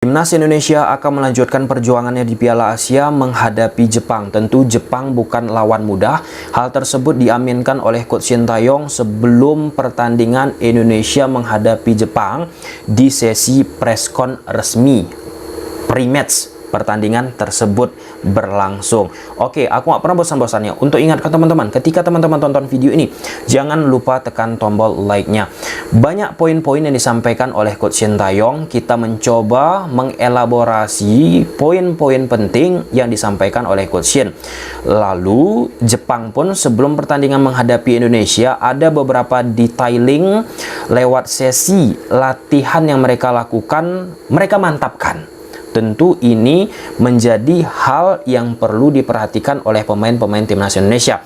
Timnas Indonesia akan melanjutkan perjuangannya di Piala Asia menghadapi Jepang. Tentu Jepang bukan lawan mudah. Hal tersebut diaminkan oleh Coach Sintayong sebelum pertandingan Indonesia menghadapi Jepang di sesi preskon resmi pre-match pertandingan tersebut berlangsung. Oke, aku nggak pernah bosan-bosannya untuk ingatkan teman-teman, ketika teman-teman tonton video ini, jangan lupa tekan tombol like-nya. Banyak poin-poin yang disampaikan oleh Coach Sintayong. Kita mencoba mengelaborasi poin-poin penting yang disampaikan oleh Coach Shin. Lalu, Jepang pun sebelum pertandingan menghadapi Indonesia, ada beberapa detailing lewat sesi latihan yang mereka lakukan, mereka mantapkan. Tentu ini menjadi hal yang perlu diperhatikan oleh pemain-pemain Timnas Indonesia.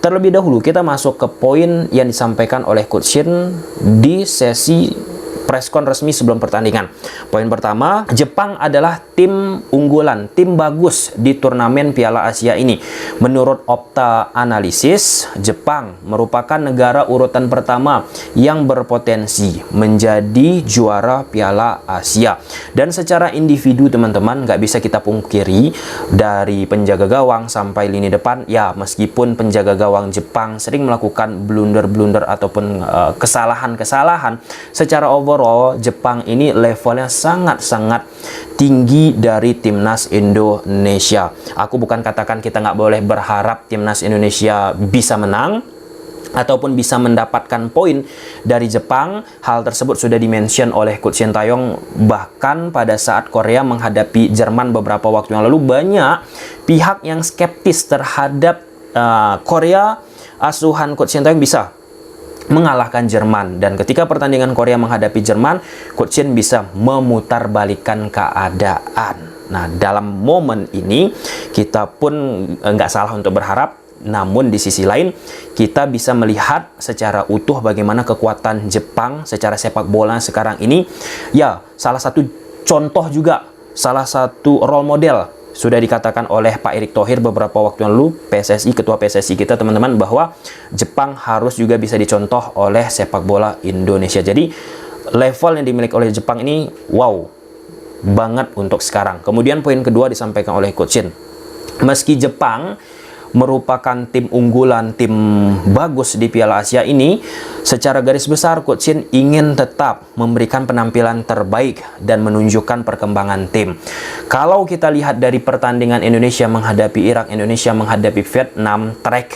Terlebih dahulu kita masuk ke poin yang disampaikan oleh Coach Shin di sesi preskon resmi sebelum pertandingan. Poin pertama, Jepang adalah tim unggulan, tim bagus di turnamen Piala Asia ini. Menurut Opta Analisis, Jepang merupakan negara urutan pertama yang berpotensi menjadi juara Piala Asia. Dan secara individu teman-teman, nggak bisa kita pungkiri, dari penjaga gawang sampai lini depan, ya meskipun penjaga gawang Jepang sering melakukan blunder-blunder ataupun kesalahan-kesalahan, secara overall Jepang ini levelnya sangat-sangat tinggi dari Timnas Indonesia. Aku bukan katakan kita nggak boleh berharap Timnas Indonesia bisa menang ataupun bisa mendapatkan poin dari Jepang. Hal tersebut sudah dimention oleh Coach Sintayong. Bahkan pada saat Korea menghadapi Jerman beberapa waktu yang lalu, banyak pihak yang skeptis terhadap Korea asuhan Coach Sintayong bisa mengalahkan Jerman. Dan ketika pertandingan Korea menghadapi Jerman, Coach Shin bisa memutarbalikkan keadaan. Nah, dalam momen ini kita pun nggak salah untuk berharap. Namun di sisi lain, kita bisa melihat secara utuh bagaimana kekuatan Jepang secara sepak bola sekarang ini. Ya, salah satu contoh juga, salah satu role model sudah dikatakan oleh Pak Erick Thohir beberapa waktu yang lalu, PSSI, ketua PSSI kita teman-teman, bahwa Jepang harus juga bisa dicontoh oleh sepak bola Indonesia. Jadi level yang dimiliki oleh Jepang ini wow banget untuk sekarang. Kemudian poin kedua disampaikan oleh Coach Shin. Meski Jepang merupakan tim unggulan, tim bagus di Piala Asia ini, secara garis besar Coach Shin ingin tetap memberikan penampilan terbaik dan menunjukkan perkembangan tim. Kalau kita lihat dari pertandingan Indonesia menghadapi Irak, Indonesia menghadapi Vietnam, track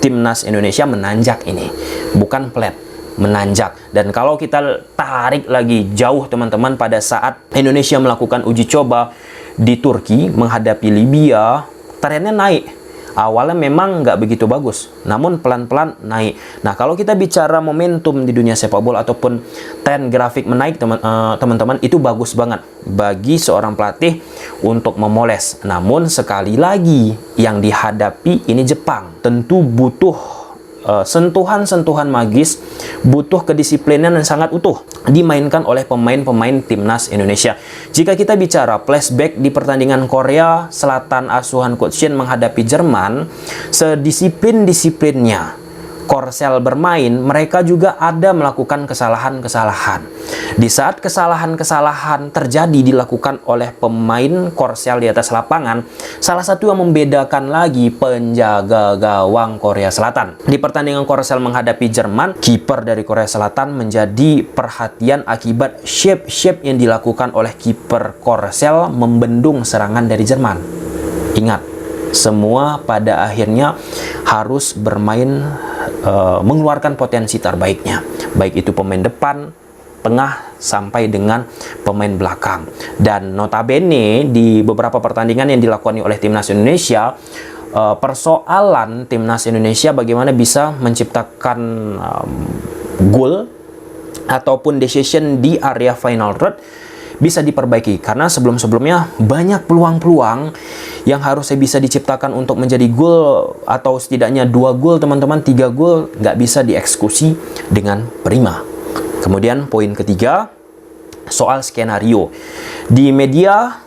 Timnas Indonesia menanjak ini, bukan flat, menanjak. Dan kalau kita tarik lagi jauh teman-teman, pada saat Indonesia melakukan uji coba di Turki menghadapi Libya, trennya naik. Awalnya memang nggak begitu bagus, namun pelan-pelan naik. Nah, kalau kita bicara momentum di dunia sepak bola ataupun tren grafik menaik, teman-teman, itu bagus banget bagi seorang pelatih untuk memoles. Namun sekali lagi, yang dihadapi ini Jepang. Tentu butuh sentuhan-sentuhan magis, butuh kedisiplinan yang sangat utuh dimainkan oleh pemain-pemain Timnas Indonesia. Jika kita bicara flashback di pertandingan Korea Selatan asuhan Coach Shin menghadapi Jerman, sedisiplin-disiplinnya Korsel bermain, mereka juga ada melakukan kesalahan-kesalahan. Di saat kesalahan-kesalahan terjadi dilakukan oleh pemain Korsel di atas lapangan, salah satu yang membedakan lagi penjaga gawang Korea Selatan. Di pertandingan Korsel menghadapi Jerman, kiper dari Korea Selatan menjadi perhatian akibat shape-shape yang dilakukan oleh kiper Korsel membendung serangan dari Jerman. Ingat, semua pada akhirnya harus bermain mengeluarkan potensi terbaiknya, baik itu pemain depan, tengah, sampai dengan pemain belakang. Dan notabene di beberapa pertandingan yang dilakoni oleh Timnas Indonesia, persoalan Timnas Indonesia bagaimana bisa menciptakan gol ataupun decision di area final third bisa diperbaiki, karena sebelum-sebelumnya banyak peluang-peluang yang harusnya bisa diciptakan untuk menjadi gol atau setidaknya 2 gol teman-teman, 3 gol, nggak bisa dieksekusi dengan prima. Kemudian poin ketiga, soal skenario. Di media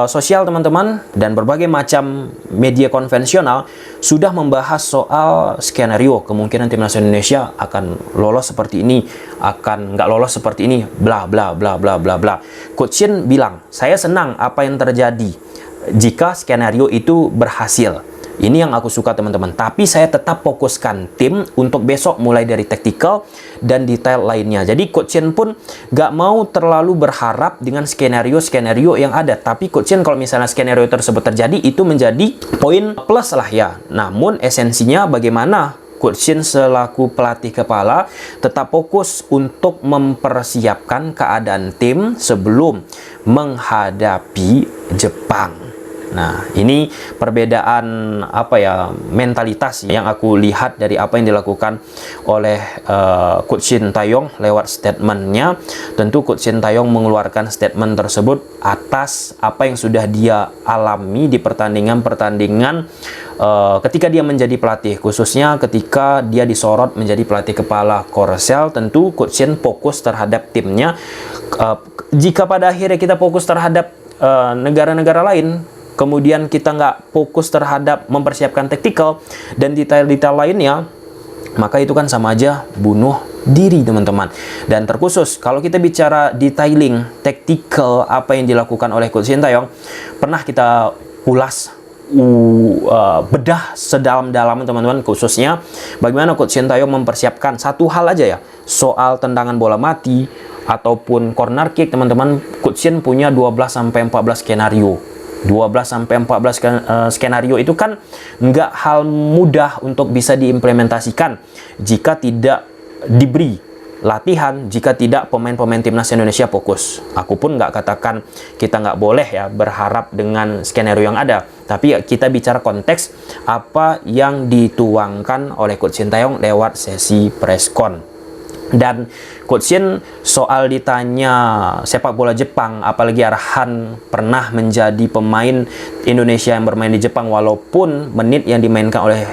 sosial teman-teman dan berbagai macam media konvensional sudah membahas soal skenario kemungkinan timnas Indonesia akan lolos seperti ini, akan nggak lolos seperti ini, bla bla bla bla bla bla. Coach Shin bilang, saya senang apa yang terjadi jika skenario itu berhasil. Ini yang aku suka teman-teman. Tapi saya tetap fokuskan tim untuk besok mulai dari taktikal dan detail lainnya. Jadi Coach Shin pun gak mau terlalu berharap dengan skenario-skenario yang ada. Tapi Coach Shin kalau misalnya skenario tersebut terjadi, itu menjadi poin plus lah ya. Namun esensinya bagaimana Coach Shin selaku pelatih kepala tetap fokus untuk mempersiapkan keadaan tim sebelum menghadapi Jepang. Nah, ini perbedaan mentalitas yang aku lihat dari apa yang dilakukan oleh Coach Shin Tae-yong lewat statementnya. Tentu Coach Shin Tae-yong mengeluarkan statement tersebut atas apa yang sudah dia alami di pertandingan-pertandingan ketika dia menjadi pelatih, khususnya ketika dia disorot menjadi pelatih kepala Korsel. Tentu Coach Shin fokus terhadap timnya. Jika pada akhirnya kita fokus terhadap negara-negara lain, kemudian kita nggak fokus terhadap mempersiapkan taktikal dan detail-detail lainnya, maka itu kan sama aja bunuh diri teman-teman. Dan terkhusus kalau kita bicara detailing taktikal apa yang dilakukan oleh Coach Shin Tae-yong, pernah kita ulas bedah sedalam-dalam teman-teman, khususnya bagaimana Coach Shin Tae-yong mempersiapkan satu hal aja ya, soal tendangan bola mati ataupun corner kick teman-teman. Coach Shin punya 12-14 skenario. 12-14 skenario itu kan nggak hal mudah untuk bisa diimplementasikan jika tidak diberi latihan, jika tidak pemain-pemain timnas Indonesia fokus. Aku pun nggak katakan kita nggak boleh ya berharap dengan skenario yang ada, tapi kita bicara konteks apa yang dituangkan oleh Coach Shin Tae-yong lewat sesi preskon. Dan Coach Shin soal ditanya sepak bola Jepang, apalagi Arhan pernah menjadi pemain Indonesia yang bermain di Jepang, walaupun menit yang dimainkan oleh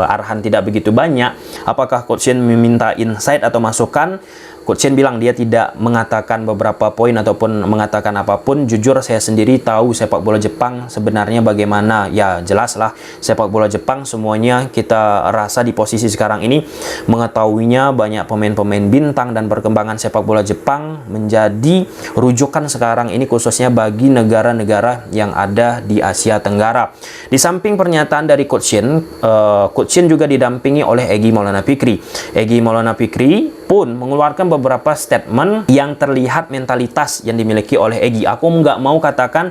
Arhan tidak begitu banyak, apakah Coach Shin meminta insight atau masukan? Coach Shin bilang dia tidak mengatakan beberapa poin ataupun mengatakan apapun. Jujur saya sendiri tahu sepak bola Jepang sebenarnya bagaimana. Ya jelaslah sepak bola Jepang semuanya kita rasa di posisi sekarang ini mengetahuinya, banyak pemain-pemain bintang dan perkembangan sepak bola Jepang menjadi rujukan sekarang ini khususnya bagi negara-negara yang ada di Asia Tenggara. Di samping pernyataan dari Coach Shin juga didampingi oleh Egy Maulana Fikri. Egy Maulana Fikri pun mengeluarkan beberapa statement yang terlihat mentalitas yang dimiliki oleh Egy. Aku nggak mau katakan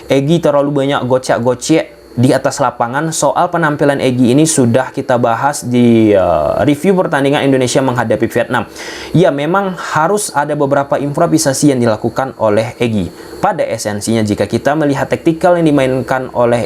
Egy terlalu banyak gocek-gocek di atas lapangan. Soal penampilan Egy ini sudah kita bahas di review pertandingan Indonesia menghadapi Vietnam. Ya, memang harus ada beberapa improvisasi yang dilakukan oleh Egy. Pada esensinya jika kita melihat taktikal yang dimainkan oleh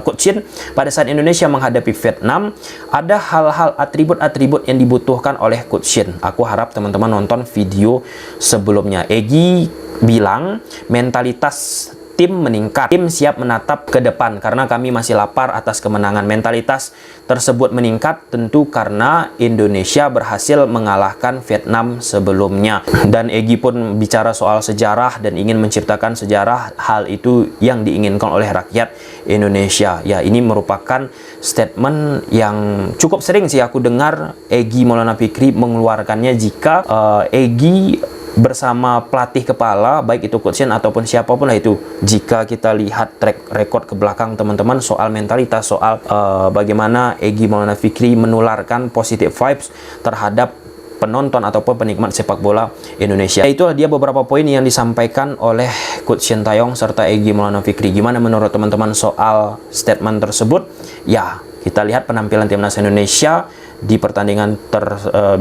Coach Shin pada saat Indonesia menghadapi Vietnam, ada hal-hal atribut-atribut yang dibutuhkan oleh Coach Shin. Aku harap teman-teman nonton video sebelumnya. Egy bilang mentalitas tim meningkat, tim siap menatap ke depan karena kami masih lapar atas kemenangan. Mentalitas tersebut meningkat tentu karena Indonesia berhasil mengalahkan Vietnam sebelumnya. Dan Egy pun bicara soal sejarah dan ingin menciptakan sejarah, hal itu yang diinginkan oleh rakyat Indonesia. Ya, ini merupakan statement yang cukup sering sih aku dengar Egy Maulana Fikri mengeluarkannya jika Egy bersama pelatih kepala, baik itu Coach Shin ataupun siapapun lah itu. Jika kita lihat track record ke belakang teman-teman soal mentalitas, soal bagaimana Egy Maulana Fikri menularkan positive vibes terhadap penonton ataupun penikmat sepak bola Indonesia. Itulah dia beberapa poin yang disampaikan oleh Coach Shin Tae-yong serta Egy Maulana Fikri. Gimana menurut teman-teman soal statement tersebut? Ya, kita lihat penampilan timnas Indonesia di pertandingan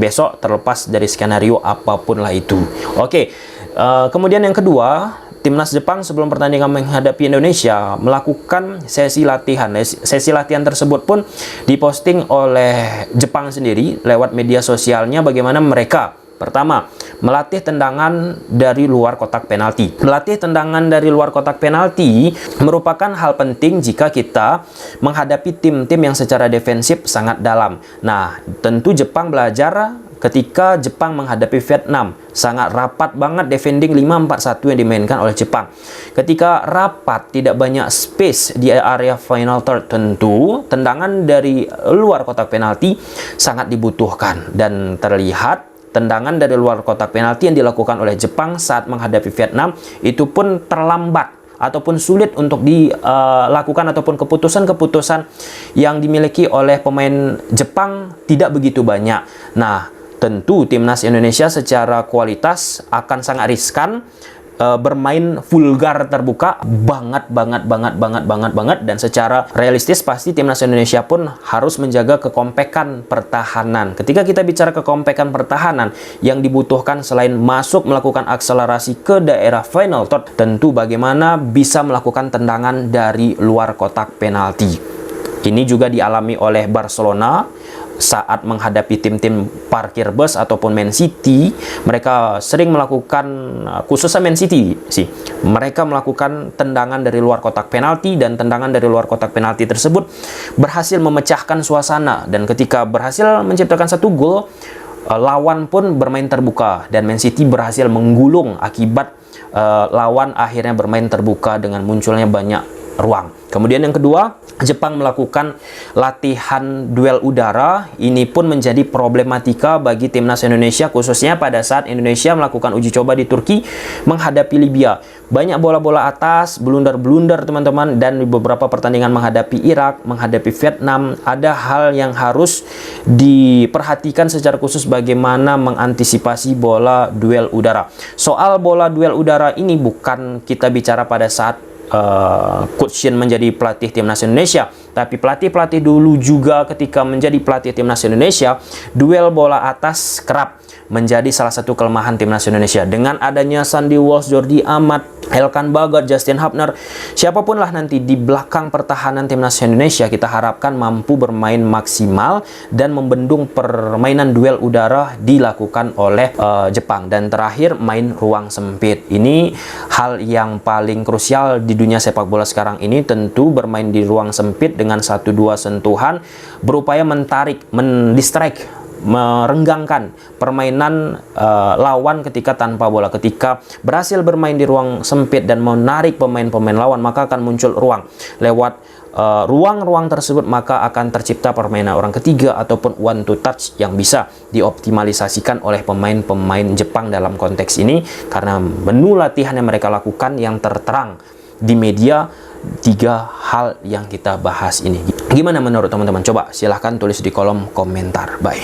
besok terlepas dari skenario apapun lah itu. Oke, kemudian yang kedua, timnas Jepang sebelum pertandingan menghadapi Indonesia melakukan sesi latihan. Sesi latihan tersebut pun diposting oleh Jepang sendiri lewat media sosialnya, bagaimana mereka pertama melatih tendangan dari luar kotak penalti. Melatih tendangan dari luar kotak penalti merupakan hal penting jika kita menghadapi tim-tim yang secara defensif sangat dalam. Nah, tentu Jepang belajar ketika Jepang menghadapi Vietnam. Sangat rapat banget defending 5-4-1 yang dimainkan oleh Jepang. Ketika rapat, tidak banyak space di area final third, tentu tendangan dari luar kotak penalti sangat dibutuhkan. Dan terlihat tendangan dari luar kotak penalti yang dilakukan oleh Jepang saat menghadapi Vietnam itu pun terlambat ataupun sulit untuk dilakukan, ataupun keputusan-keputusan yang dimiliki oleh pemain Jepang tidak begitu banyak. Nah, tentu timnas Indonesia secara kualitas akan sangat riskan bermain vulgar terbuka banget, dan secara realistis pasti timnas Indonesia pun harus menjaga kekompekan pertahanan. Ketika kita bicara kekompekan pertahanan, yang dibutuhkan selain masuk melakukan akselerasi ke daerah final third, tentu bagaimana bisa melakukan tendangan dari luar kotak penalti. Ini juga dialami oleh Barcelona saat menghadapi tim-tim parkir bus ataupun Man City. Mereka sering melakukan, khususnya Man City sih, mereka melakukan tendangan dari luar kotak penalti, dan tendangan dari luar kotak penalti tersebut berhasil memecahkan suasana, dan ketika berhasil menciptakan satu gol, lawan pun bermain terbuka, dan Man City berhasil menggulung akibat lawan akhirnya bermain terbuka dengan munculnya banyak ruang. Kemudian yang kedua, Jepang melakukan latihan duel udara. Ini pun menjadi problematika bagi timnas Indonesia, khususnya pada saat Indonesia melakukan uji coba di Turki menghadapi Libya. Banyak bola-bola atas, blunder-blunder teman-teman, dan di beberapa pertandingan menghadapi Irak, menghadapi Vietnam, ada hal yang harus diperhatikan secara khusus bagaimana mengantisipasi bola duel udara. Soal bola duel udara ini bukan kita bicara pada saat Coach Shin menjadi pelatih timnas Indonesia, tapi pelatih-pelatih dulu juga ketika menjadi pelatih timnas Indonesia, duel bola atas kerap menjadi salah satu kelemahan timnas Indonesia. Dengan adanya Sandy Walsh, Jordi Amat, Elkan Bagot, Justin Hubner, siapapun lah nanti di belakang pertahanan timnas Indonesia, kita harapkan mampu bermain maksimal dan membendung permainan duel udara dilakukan oleh Jepang. Dan terakhir, main ruang sempit. Ini hal yang paling krusial di dunia sepak bola sekarang ini. Tentu bermain di ruang sempit dengan 1-2 sentuhan, berupaya mentarik, mendistract, merenggangkan permainan lawan ketika tanpa bola. Ketika berhasil bermain di ruang sempit dan menarik pemain-pemain lawan, maka akan muncul ruang. Lewat ruang-ruang tersebut maka akan tercipta permainan orang ketiga ataupun one to touch yang bisa dioptimalisasikan oleh pemain-pemain Jepang dalam konteks ini, karena menu latihan yang mereka lakukan yang terterang di media, 3 hal yang kita bahas ini. Gimana menurut teman-teman? Coba silahkan tulis di kolom komentar. Bye.